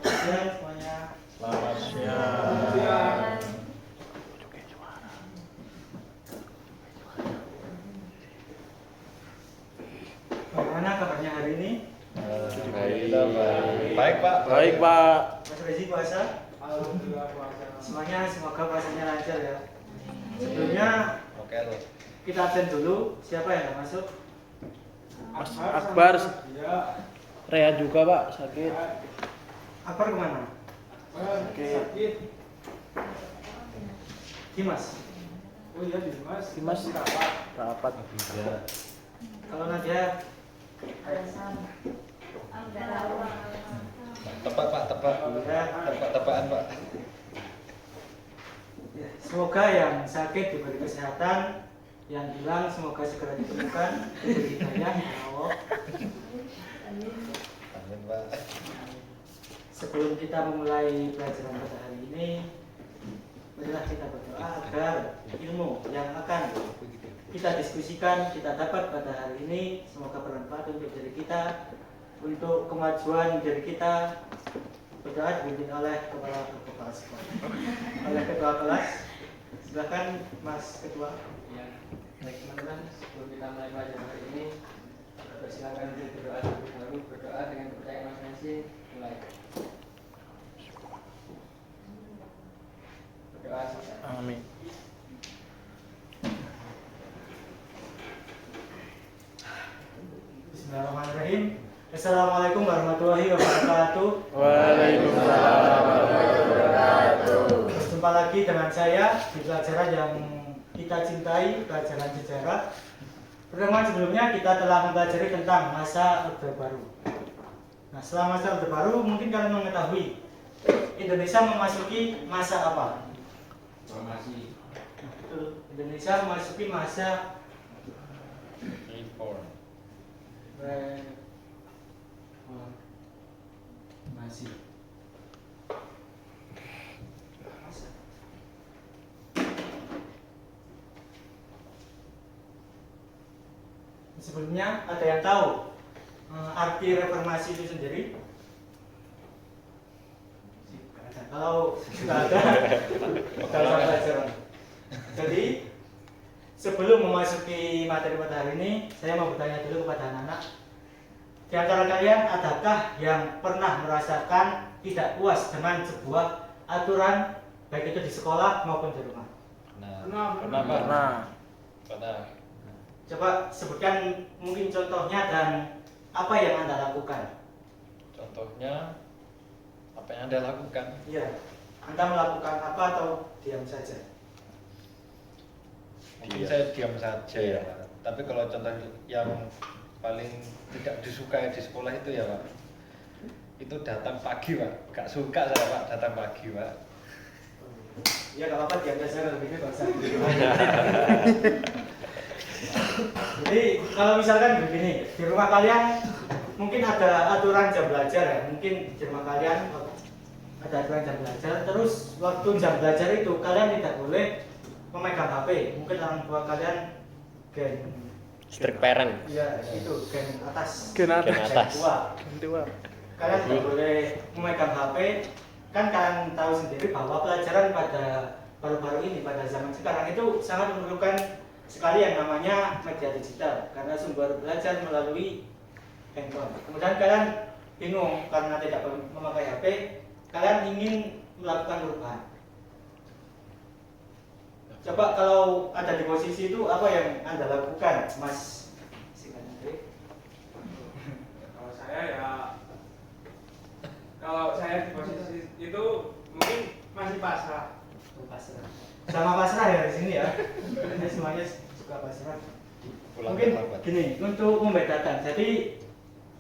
siang semuanya. Selamat siang. Bagaimana kabarnya hari ini? Baik Pak. Baik Pak. Mas Rezi puasa? Alhamdulillah puasa. Semuanya semoga puasanya lancar ya. Sebelumnya Oke loh. kita absen dulu. Siapa yang nggak masuk? Mas Akbar. Ya. Rea juga Pak sakit. Akbar kemana? Sakit. Dimas. Oh iya Dimas. Dimas rapat. Kalau Nadia Tepat Pak, tepat. ya. Tepat-tepatan Pak. Ya, semoga yang sakit diberi kesehatan, yang hilang semoga segera ditemukan, diberi hidayah ya Allah. Amin Pak. Sebelum kita memulai pelajaran pada hari ini, marilah kita berdoa agar ilmu yang akan kita diskusikan, kita dapat pada hari ini semoga bermanfaat untuk diri kita, untuk kemajuan diri kita. Berdoa dipimpin oleh kepala sekolah, oleh ketua kelas. Silakan Mas Ketua. Ya, baik teman-teman, sebelum kita mulai pelajaran hari ini, persilakan untuk berdoa terlebih dahulu. Berdoa dengan kepercayaan masing-masing. Mulai. Berdoa selesai. Amin. Bismillahirrahmanirrahim. Assalamualaikum warahmatullahi wabarakatuh. Waalaikumsalam warahmatullahi wabarakatuh. Berjumpa lagi dengan saya di pelajaran yang kita cintai, pelajaran sejarah. Pertemuan sebelumnya kita telah mempelajari tentang masa Orde Baru. Nah, setelah masa Orde Baru, mungkin kalian mengetahui Indonesia memasuki masa apa? Informasi. Nah, betul. Indonesia memasuki masa Reform. masih. Sebelumnya ada yang tahu arti reformasi itu sendiri? Kalau tidak ada, kita usah pelajaran. Jadi sebelum memasuki materi pada hari ini, saya mau bertanya dulu kepada anak-anak. Di antara kalian, adakah yang pernah merasakan tidak puas dengan sebuah aturan, baik itu di sekolah maupun di rumah? Nah, Pernah. Pak. Nah, Pernah. Coba sebutkan mungkin contohnya dan apa yang Anda lakukan. Contohnya apa yang Anda lakukan? Iya, Anda melakukan apa atau diam saja? Mungkin saya diam saja ya Pak. Tapi kalau contoh yang paling tidak disukai di sekolah itu ya Pak, itu datang pagi Pak. Gak suka saya Pak datang pagi Pak. Ya gak apa-apa, diam saja kalau begini bahasa. Jadi kalau misalkan begini, di rumah kalian mungkin ada aturan jam belajar ya. Mungkin di rumah kalian ada aturan jam belajar. Terus waktu jam belajar itu kalian tidak boleh memegang HP. Mungkin orang tua kalian gen, Strict parent. ya itu gen atas. Gen atas. Gen atas. Tua. Dua. Kalian tidak boleh memegang HP. Kan kalian tahu sendiri bahwa pelajaran pada baru-baru ini, pada zaman sekarang itu sangat memerlukan sekali yang namanya media digital, karena sumber belajar melalui handphone. Kemudian kalian bingung karena tidak memakai HP, kalian ingin melakukan perubahan. Coba kalau ada di posisi itu, apa yang Anda lakukan, Mas? Kalau saya di posisi itu mungkin masih pasrah. Pasrah. Sama pasrah ya di sini ya. Ini semuanya suka pasrah. Pulang Mungkin terlambat. gini, untuk membedakan. Jadi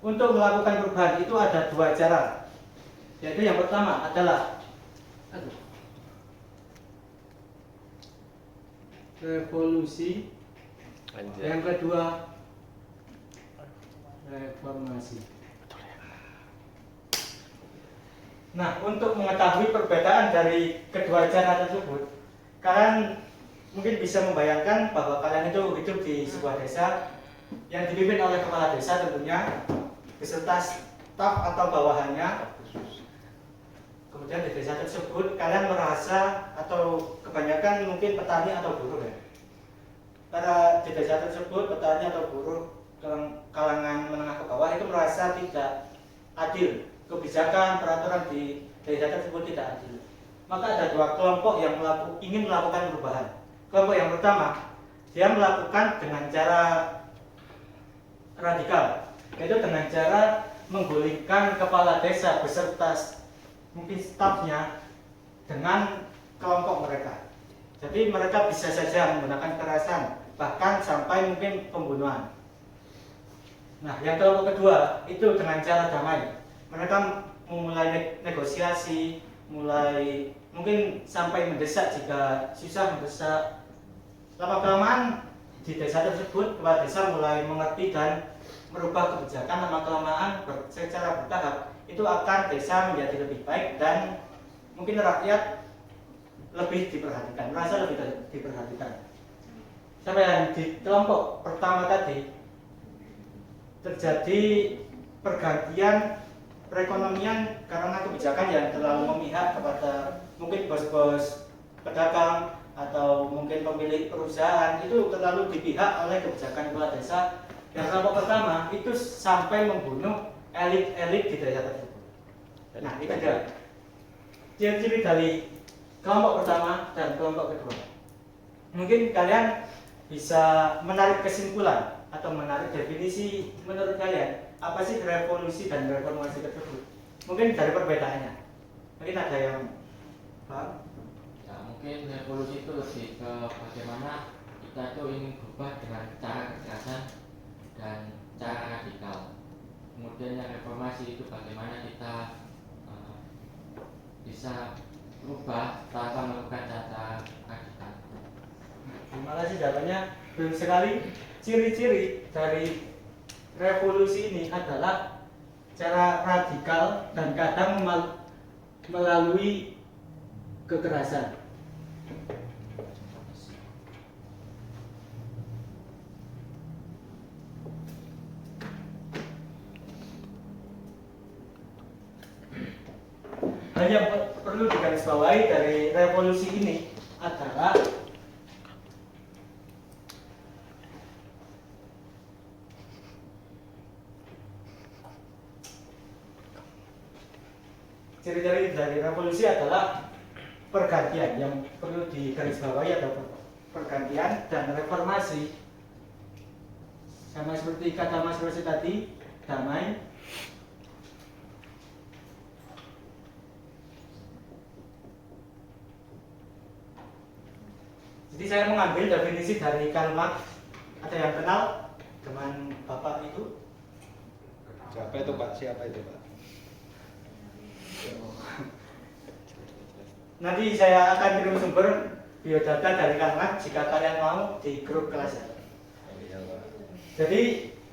untuk melakukan perubahan itu ada dua cara. Yaitu yang pertama adalah revolusi, Anjay. yang kedua reformasi. Nah, untuk mengetahui perbedaan dari kedua cara tersebut, kalian mungkin bisa membayangkan bahwa kalian itu hidup di sebuah desa yang dipimpin oleh kepala desa tentunya beserta staf atau bawahannya. Kemudian di desa tersebut kalian merasa atau kebanyakan mungkin petani atau buruh ya. Karena di desa tersebut petani atau buruh kalangan menengah ke bawah itu merasa tidak adil, kebijakan peraturan di desa tersebut tidak adil. Maka ada dua kelompok yang ingin melakukan perubahan. Kelompok yang pertama, dia melakukan dengan cara radikal, yaitu dengan cara menggulingkan kepala desa beserta mungkin stafnya dengan kelompok mereka. Jadi mereka bisa saja menggunakan kekerasan, bahkan sampai mungkin pembunuhan. Nah, yang kelompok kedua itu dengan cara damai. Mereka memulai negosiasi, mulai mungkin sampai mendesak jika susah mendesak. Lama-kelamaan di desa tersebut kepala desa mulai mengerti dan merubah kebijakan. Lama-kelamaan secara bertahap itu akan desa menjadi lebih baik dan mungkin rakyat lebih diperhatikan, merasa lebih diperhatikan. Sampai di kelompok pertama tadi terjadi pergantian perekonomian karena kebijakan yang terlalu memihak kepada mungkin bos-bos pedagang atau mungkin pemilik perusahaan, itu terlalu dipihak oleh kebijakan kepala desa. Yang kelompok pertama itu sampai membunuh elit-elit di desa tersebut. Nah, itu dia ciri-ciri dari kelompok pertama dan kelompok kedua. Mungkin kalian bisa menarik kesimpulan atau menarik definisi menurut kalian apa sih revolusi dan reformasi tersebut? Mungkin dari perbedaannya. Mungkin ada yang paham? Ya, mungkin revolusi itu lebih ke bagaimana kita itu ingin berubah dengan cara kekerasan dan cara radikal. Kemudian yang reformasi itu bagaimana kita bisa berubah tanpa melakukan cara radikal. Terima kasih jawabannya. Belum sekali. Ciri-ciri dari revolusi ini adalah cara radikal dan kadang melalui kekerasan. Hal yang perlu digarisbawahi dari revolusi ini adalah ciri-ciri dari revolusi adalah pergantian. Yang perlu digarisbawahi adalah pergantian dan reformasi. Sama seperti kata Mas Rosi tadi, damai. Jadi saya mengambil definisi dari Karl Marx. Ada yang kenal dengan Bapak itu? Siapa itu Pak? Siapa itu Pak? Nanti saya akan kirim sumber biodata dari Karl Marx jika kalian mau di grup kelas ya. Iya Pak. Jadi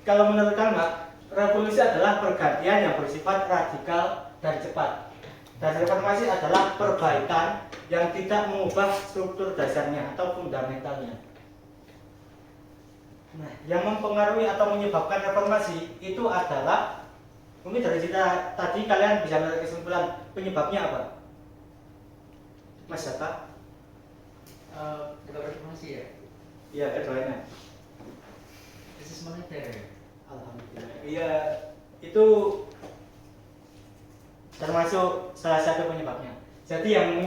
kalau menurut Karl Marx, revolusi adalah pergantian yang bersifat radikal dan cepat. Dan reformasi adalah perbaikan yang tidak mengubah struktur dasarnya atau fundamentalnya. Nah, yang mempengaruhi atau menyebabkan reformasi itu adalah, mungkin dari cerita tadi kalian bisa menarik kesimpulan penyebabnya apa? Mas siapa? Kita reformasi ya? Iya, keduanya. Krisis moneter. Alhamdulillah. Iya, itu termasuk salah satu penyebabnya. Jadi yang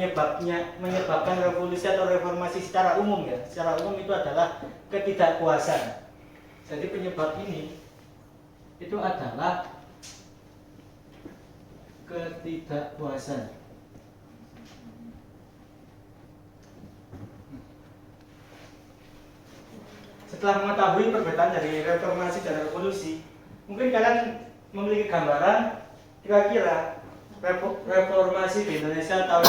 menyebabkan revolusi atau reformasi secara umum ya, secara umum itu adalah ketidakpuasan. Jadi penyebab ini itu adalah ketidakpuasan. Setelah mengetahui perbedaan dari reformasi dan revolusi, mungkin kalian memiliki gambaran kira-kira reformasi di Indonesia tahun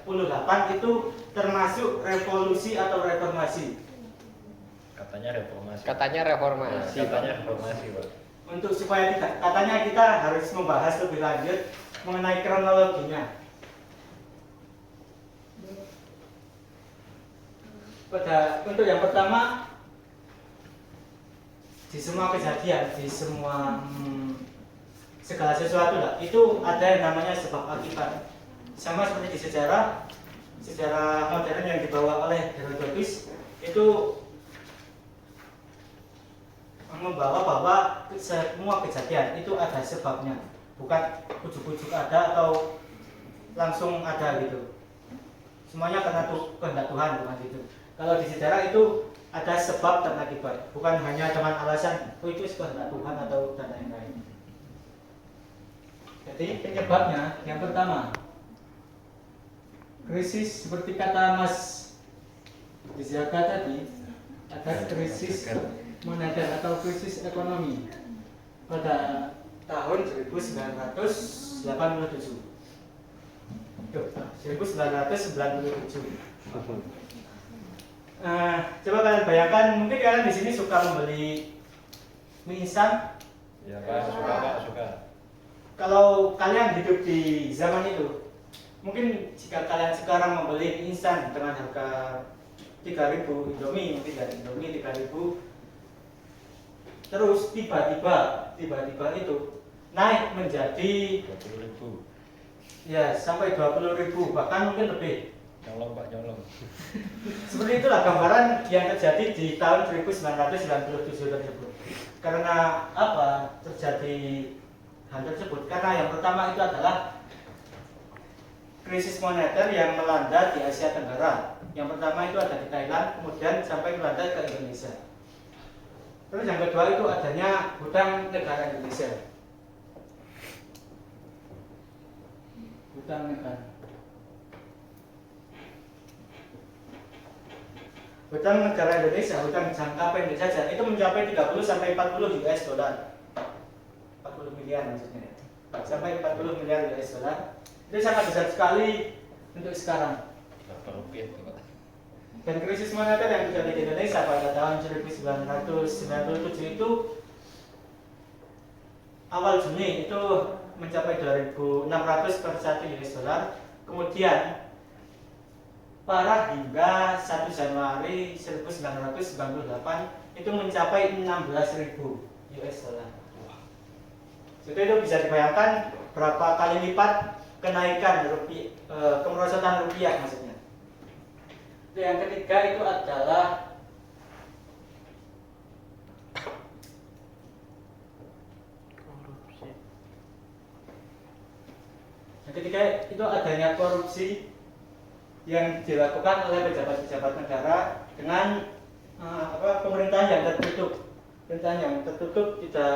1948 itu termasuk revolusi atau reformasi? Katanya reformasi. Katanya reformasi. Katanya reformasi Pak. Untuk supaya tidak, katanya kita harus membahas lebih lanjut mengenai kronologinya. Untuk yang pertama, di semua kejadian, di semua segala sesuatu lah, itu ada yang namanya sebab akibat. Sama seperti di sejarah modern yang dibawa oleh Herodotus itu membawa bahwa semua kejadian itu ada sebabnya, bukan ujuk-ujuk ada atau langsung ada gitu. Semuanya karena kehendak Tuhan, bukan gitu. Kalau di sejarah itu ada sebab dan akibat, bukan hanya dengan alasan oh itu kehendak Tuhan atau dan lain-lain. Jadi penyebabnya yang pertama, krisis seperti kata Mas Rizaka tadi, ada krisis moneter atau krisis ekonomi pada tahun 1987. 1997. Coba kalian bayangkan, mungkin kalian di sini suka membeli mie instan. Ya Pak, suka. Kalau kalian hidup di zaman itu, mungkin jika kalian sekarang membeli mie instan dengan harga 3.000 Indomie, mungkin dari Indomie 3.000, terus tiba-tiba itu naik menjadi 20.000. ya sampai 20.000, bahkan mungkin lebih. Nyolong Pak, nyolong. Seperti itulah gambaran yang terjadi di tahun 1997 tersebut. Karena apa terjadi hal tersebut? Karena yang pertama itu adalah krisis moneter yang melanda di Asia Tenggara. Yang pertama itu ada di Thailand, kemudian sampai melanda ke Indonesia. Terus yang kedua itu adanya hutang negara Indonesia. Hutang negara. Hutang negara Indonesia, hutang jangka pendek saja itu mencapai 30 sampai 40 US dollar. 40 miliar maksudnya. Sampai 40 miliar US dollar. Itu sangat besar sekali untuk sekarang. Berapa rupiah itu Pak? Dan krisis moneter yang terjadi di Indonesia pada tahun 1997 itu awal Juni itu mencapai 2.600 per 1 US dollar. Kemudian parah hingga 1 Januari 1998 itu mencapai 16.000 US dollar. Jadi itu bisa dibayangkan berapa kali lipat kenaikan kemerosotan rupiah maksudnya. Yang ketiga itu adalah Korupsi. yang ketiga itu adanya korupsi yang dilakukan oleh pejabat-pejabat negara dengan pemerintahan yang tertutup. Pemerintahan yang tertutup tidak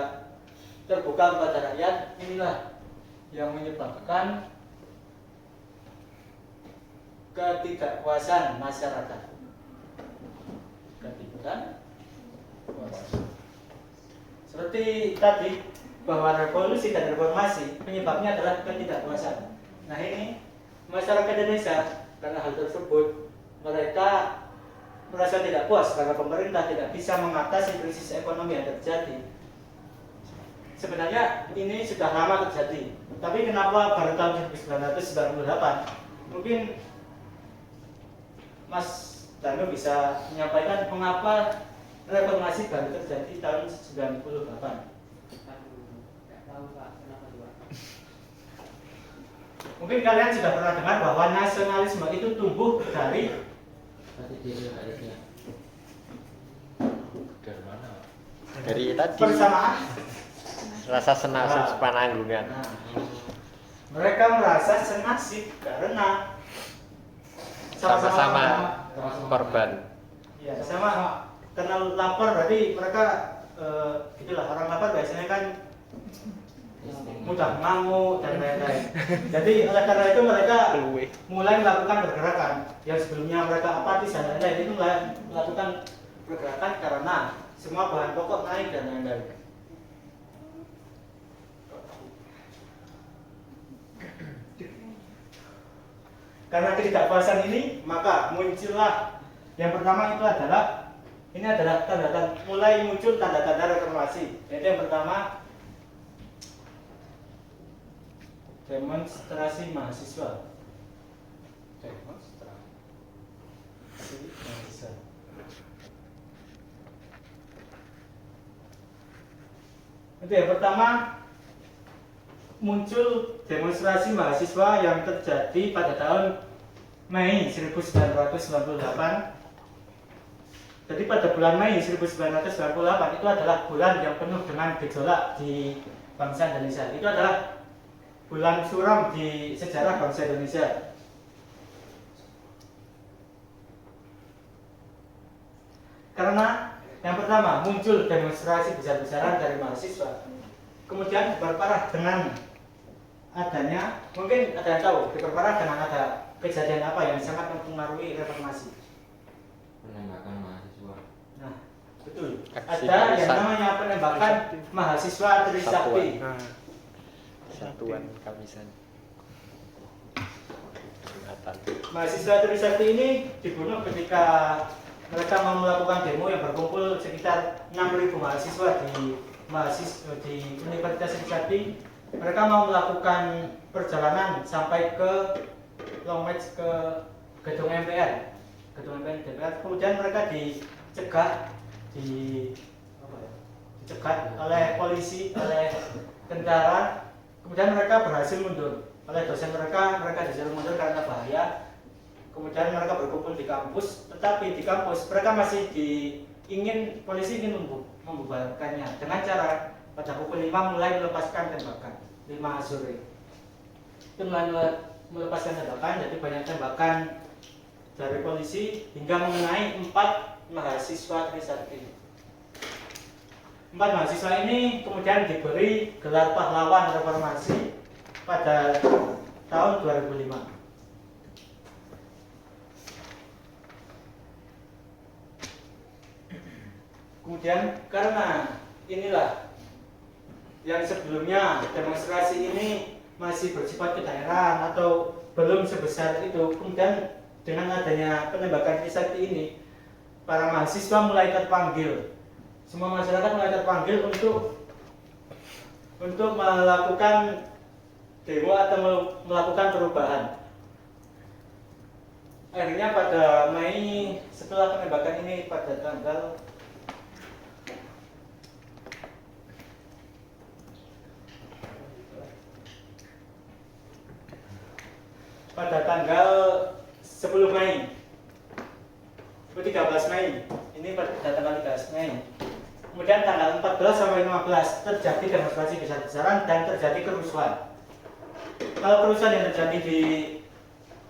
terbuka kepada rakyat, inilah yang menyebabkan ketidakpuasan masyarakat. Ketidakpuasan. Seperti tadi bahwa revolusi dan reformasi penyebabnya adalah ketidakpuasan. Nah ini masyarakat Indonesia karena hal tersebut mereka merasa tidak puas karena pemerintah tidak bisa mengatasi krisis ekonomi yang terjadi. Sebenarnya ini sudah lama terjadi, tapi kenapa baru tahun 1998? Mungkin Mas Danu bisa menyampaikan mengapa reformasi baru terjadi tahun 98. Nggak tahu Pak, kenapa dua? Mungkin kalian sudah pernah dengar bahwa nasionalisme itu tumbuh dari mana? Dari tadi persamaan. rasa senasib sepananggungan. Nah, mereka merasa senasib karena Sama-sama korban. ya sama karena lapar, berarti mereka itulah orang lapar biasanya kan mudah ngamuk dan lain-lain. Jadi oleh karena itu mereka mulai melakukan pergerakan yang sebelumnya mereka apatis dan lain-lain, itu mulai melakukan pergerakan karena semua bahan pokok naik dan lain-lain. Karena ketidakpuasan ini, maka muncullah yang pertama itu adalah tanda-tanda mulai muncul tanda-tanda reformasi. Yaitu yang pertama demonstrasi mahasiswa. Demonstrasi mahasiswa. Itu yang pertama, muncul demonstrasi mahasiswa yang terjadi pada tahun Mei 1998. Jadi pada bulan Mei 1998 itu adalah bulan yang penuh dengan gejolak di bangsa Indonesia. Itu adalah bulan suram di sejarah bangsa Indonesia. Karena yang pertama, muncul demonstrasi besar-besaran dari mahasiswa. Kemudian diperparah dengan adanya, mungkin ada yang tahu, diperparah dengan ada kejadian apa yang sangat mempengaruhi reformasi. Penembakan mahasiswa. Nah, betul. Aksi Ada yang Trisakti. namanya penembakan mahasiswa Trisakti. Satuan Kamisan. Jumatan. Mahasiswa Trisakti ini dibunuh ketika mereka mau melakukan demo yang berkumpul sekitar 6.000 mahasiswa di Universitas Trisakti. Mereka mau melakukan perjalanan sampai ke long march ke gedung MPR, DPR. Kemudian mereka dicegat oleh polisi, oleh tentara. Kemudian mereka berhasil mundur. Oleh dosen mereka disuruh mundur karena bahaya. Kemudian mereka berkumpul di kampus, tetapi di kampus mereka masih polisi ingin membubarkannya dengan cara pada pukul 5 mulai melepaskan tembakan 5 sore. Itu mulai melepaskan tembakan, jadi banyak tembakan dari polisi hingga mengenai 4 mahasiswa Trisakti. 4 mahasiswa ini kemudian diberi gelar pahlawan reformasi pada tahun 2005. Kemudian karena inilah yang sebelumnya demonstrasi ini masih bersifat kedaerahan atau belum sebesar itu, kemudian dengan adanya penembakan Trisakti ini, para mahasiswa mulai terpanggil, semua masyarakat mulai terpanggil untuk melakukan demo atau melakukan perubahan. Akhirnya pada Mei setelah penembakan ini pada tanggal pada tanggal 10 Mei 13 Mei ini pada tanggal 13 Mei, kemudian tanggal 14 sampai 15 terjadi demonstrasi besar-besaran dan terjadi kerusuhan. Kalau kerusuhan yang terjadi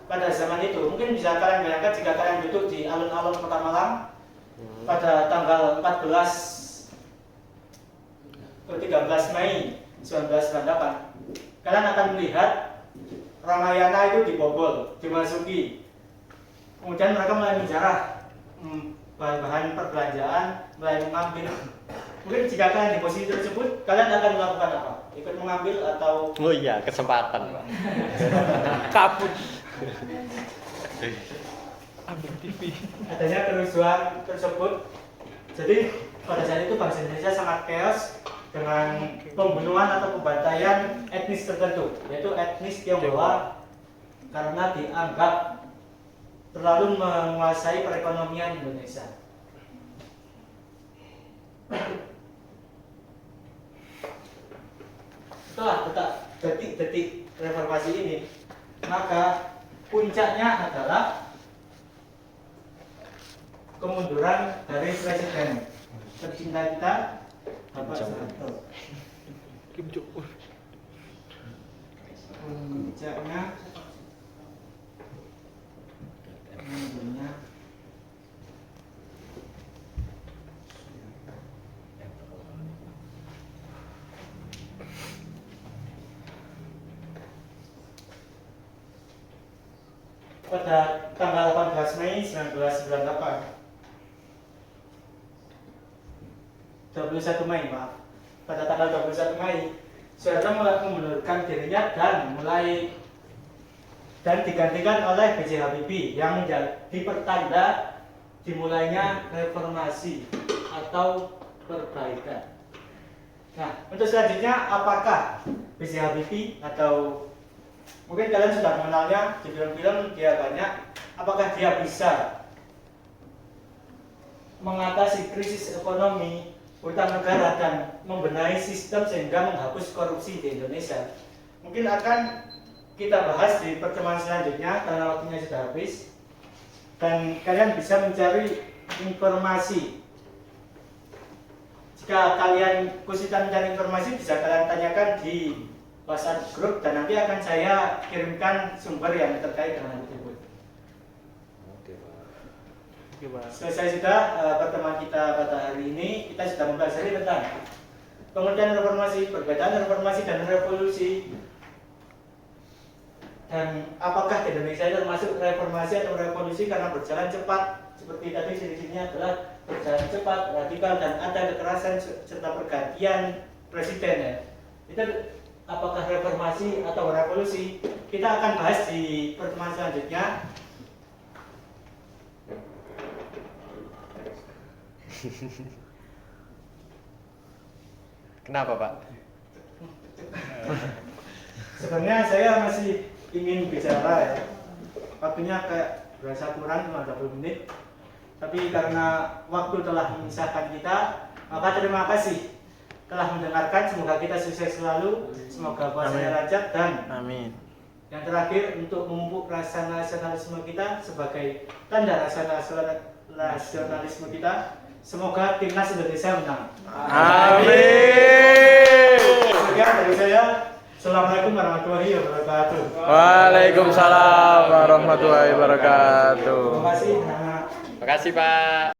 pada zaman itu, mungkin bisa kalian bayangkan jika kalian duduk di alun-alun Kota Malang pada tanggal 14 atau 13 Mei 1998, kalian akan melihat Ramayana itu dibobol, dimasuki. Kemudian mereka mulai menjarah bahan-bahan perbelanjaan, mulai mengambil. Mungkin jika kalian di posisi tersebut, kalian akan melakukan apa? Ikut mengambil atau? Oh iya, kesempatan, Pak. Kabut. Ambil TV. Adanya kerusuhan tersebut. Jadi pada saat itu bangsa Indonesia sangat chaos dengan pembunuhan atau pembantaian etnis tertentu, yaitu etnis Tionghoa, karena dianggap terlalu menguasai perekonomian Indonesia. Setelah detik-detik reformasi ini, maka puncaknya adalah kemunduran dari presiden tercinta kita, Bapak Soeharto. Kim Jong Un. Puncaknya kemundurnya pada tanggal 18 Mei 1998. 21 Mei, maaf. Pada tanggal 21 Mei, Soeharto mulai mengundurkan dirinya dan digantikan oleh B.J. Habibie yang menjadi pertanda dimulainya reformasi atau perbaikan. Nah, untuk selanjutnya apakah B.J. Habibie atau mungkin kalian sudah mengenalnya di film-film dia banyak, apakah dia bisa mengatasi krisis ekonomi, utang negara dan membenahi sistem sehingga menghapus korupsi di Indonesia. Mungkin akan kita bahas di pertemuan selanjutnya karena waktunya sudah habis. Dan kalian bisa mencari informasi. Jika kalian kesulitan mencari informasi, bisa kalian tanyakan di WhatsApp grup dan nanti akan saya kirimkan sumber yang terkait dengan hal tersebut. Oke, Pak. Selesai sudah pertemuan kita pada hari ini. Kita sudah membahas tentang pengertian reformasi, perbedaan reformasi dan revolusi. Dan apakah di Indonesia itu termasuk reformasi atau revolusi karena berjalan cepat? Seperti tadi ciri-cirinya adalah berjalan cepat, radikal, dan ada kekerasan serta pergantian presiden ya. Itu apakah reformasi atau revolusi? Kita akan bahas di pertemuan selanjutnya. Kenapa, Pak? Sebenarnya saya masih ingin bicara ya. Waktunya kayak berasa kurang cuma 20 menit. Tapi karena waktu telah memisahkan kita, maka terima kasih telah mendengarkan. Semoga kita sukses selalu. Semoga puasanya lancar dan Amin. yang terakhir untuk memupuk rasa nasionalisme kita sebagai tanda rasa nasionalisme kita. Semoga timnas Indonesia menang. Amin. Sekian dari saya. Assalamualaikum warahmatullahi wabarakatuh. Waalaikumsalam warahmatullahi wabarakatuh. Terima kasih. Terima kasih, Pak.